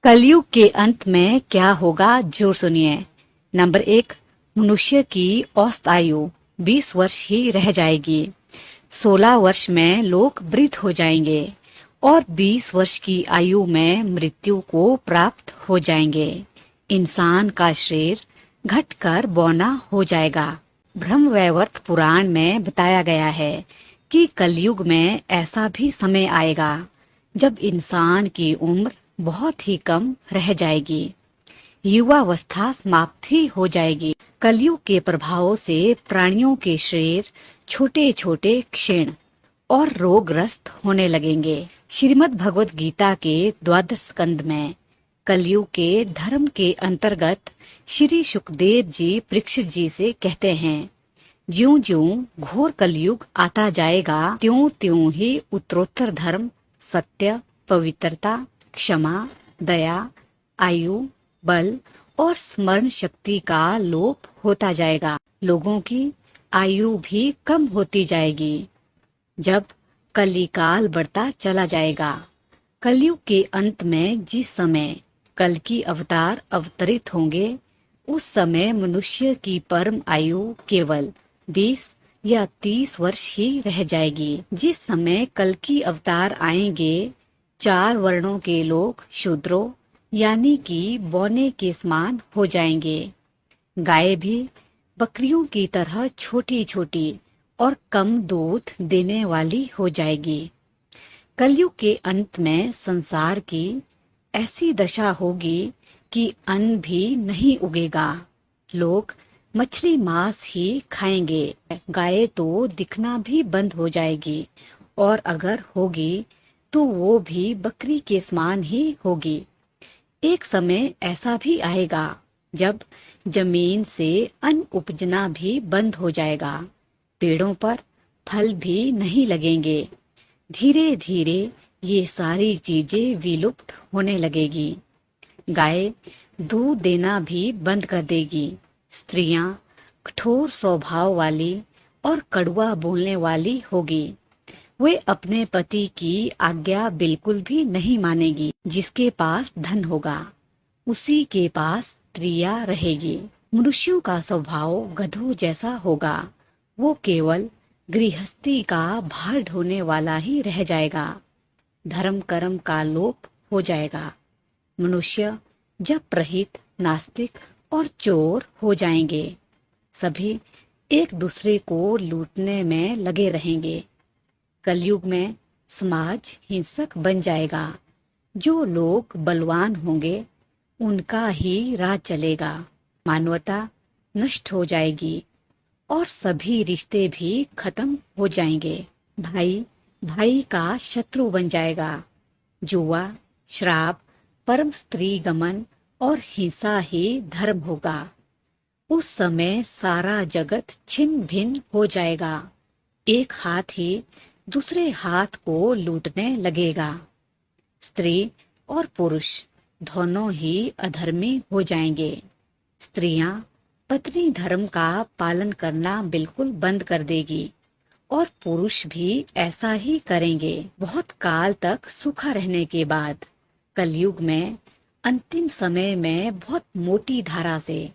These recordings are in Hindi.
कलयुग के अंत में क्या होगा, जरूर सुनिए। नंबर 1, मनुष्य की औसत आयु 20 वर्ष ही रह जाएगी। 16 वर्ष में लोग वृद्ध हो जाएंगे और 20 वर्ष की आयु में मृत्यु को प्राप्त हो जाएंगे। इंसान का शरीर घटकर बौना हो जाएगा। ब्रह्मवैवर्त पुराण में बताया गया है कि कलयुग में ऐसा भी समय आएगा जब इंसान की उम्र बहुत ही कम रह जाएगी। युवावस्था समाप्त ही हो जाएगी। कलयुग के प्रभाव से प्राणियों के शरीर छोटे छोटे क्षीण और रोगग्रस्त होने लगेंगे। श्रीमद् भगवत गीता के 12 स्कंद में कलयुग के धर्म के अंतर्गत श्री सुखदेव जी परीक्षित जी से कहते हैं, ज्यों ज्यों घोर कलयुग आता जाएगा त्यों त्यों ही उत्तरोत्तर धर्म, सत्य, पवित्रता, क्षमा, दया, आयु, बल और स्मरण शक्ति का लोप होता जाएगा। लोगों की आयु भी कम होती जाएगी। जब कलिकाल बढ़ता चला जाएगा। कलयुग के अंत में जिस समय कल की अवतार अवतरित होंगे, उस समय मनुष्य की परम आयु केवल 20 या 30 वर्ष ही रह जाएगी। जिस समय कल की अवतार आएंगे, 4 वर्णों के लोग शूद्रों यानी कि बौने के समान हो जाएंगे। गाय भी बकरियों की तरह छोटी छोटी और कम दूध देने वाली हो जाएगी। कलयुग के अंत में संसार की ऐसी दशा होगी कि अन्न भी नहीं उगेगा। लोग मछली मांस ही खाएंगे। गाय तो दिखना भी बंद हो जाएगी और अगर होगी तो वो भी बकरी के समान ही होगी। एक समय ऐसा भी आएगा जब जमीन से अन्न उपजना भी बंद हो जाएगा। पेड़ों पर फल भी नहीं लगेंगे। धीरे धीरे ये सारी चीजें विलुप्त होने लगेगी। गाय दूध देना भी बंद कर देगी। स्त्रियां कठोर स्वभाव वाली और कड़वा बोलने वाली होगी। वे अपने पति की आज्ञा बिल्कुल भी नहीं मानेगी। जिसके पास धन होगा उसी के पास स्त्रियां रहेगी। मनुष्यों का स्वभाव गधों जैसा होगा। वो केवल गृहस्थी का भार ढोने वाला ही रह जाएगा। धर्म कर्म का लोप हो जाएगा। मनुष्य जप रहित, नास्तिक और चोर हो जाएंगे। सभी एक दूसरे को लूटने में लगे रहेंगे। कलयुग में समाज हिंसक बन जाएगा। जो लोग बलवान होंगे उनका ही राज चलेगा। मानवता नष्ट हो जाएगी और सभी रिश्ते भी खत्म हो जाएंगे। भाई भाई का शत्रु बन जाएगा। जुआ, श्राप, परम स्त्री गमन और हिंसा ही धर्म होगा। उस समय सारा जगत छिन्न भिन्न हो जाएगा। एक हाथ ही दूसरे हाथ को लूटने लगेगा। स्त्री और पुरुष दोनों ही अधर्मी हो जाएंगे। स्त्रियां पत्नी धर्म का पालन करना बिल्कुल बंद कर देगी और पुरुष भी ऐसा ही करेंगे। बहुत काल तक सूखा रहने के बाद कलयुग में अंतिम समय में बहुत मोटी धारा से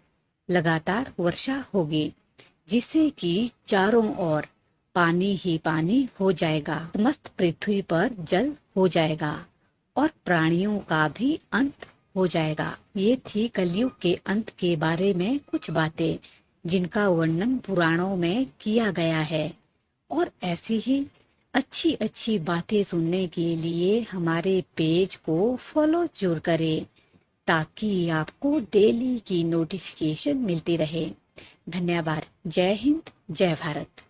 लगातार वर्षा होगी, जिससे कि चारों ओर पानी ही पानी हो जाएगा। समस्त पृथ्वी पर जल हो जाएगा और प्राणियों का भी अंत हो जाएगा। ये थी कलयुग के अंत के बारे में कुछ बातें जिनका वर्णन पुराणों में किया गया है। और ऐसी ही अच्छी अच्छी बातें सुनने के लिए हमारे पेज को फॉलो जरूर करें ताकि आपको डेली की नोटिफिकेशन मिलती रहे। धन्यवाद। जय हिंद, जय भारत।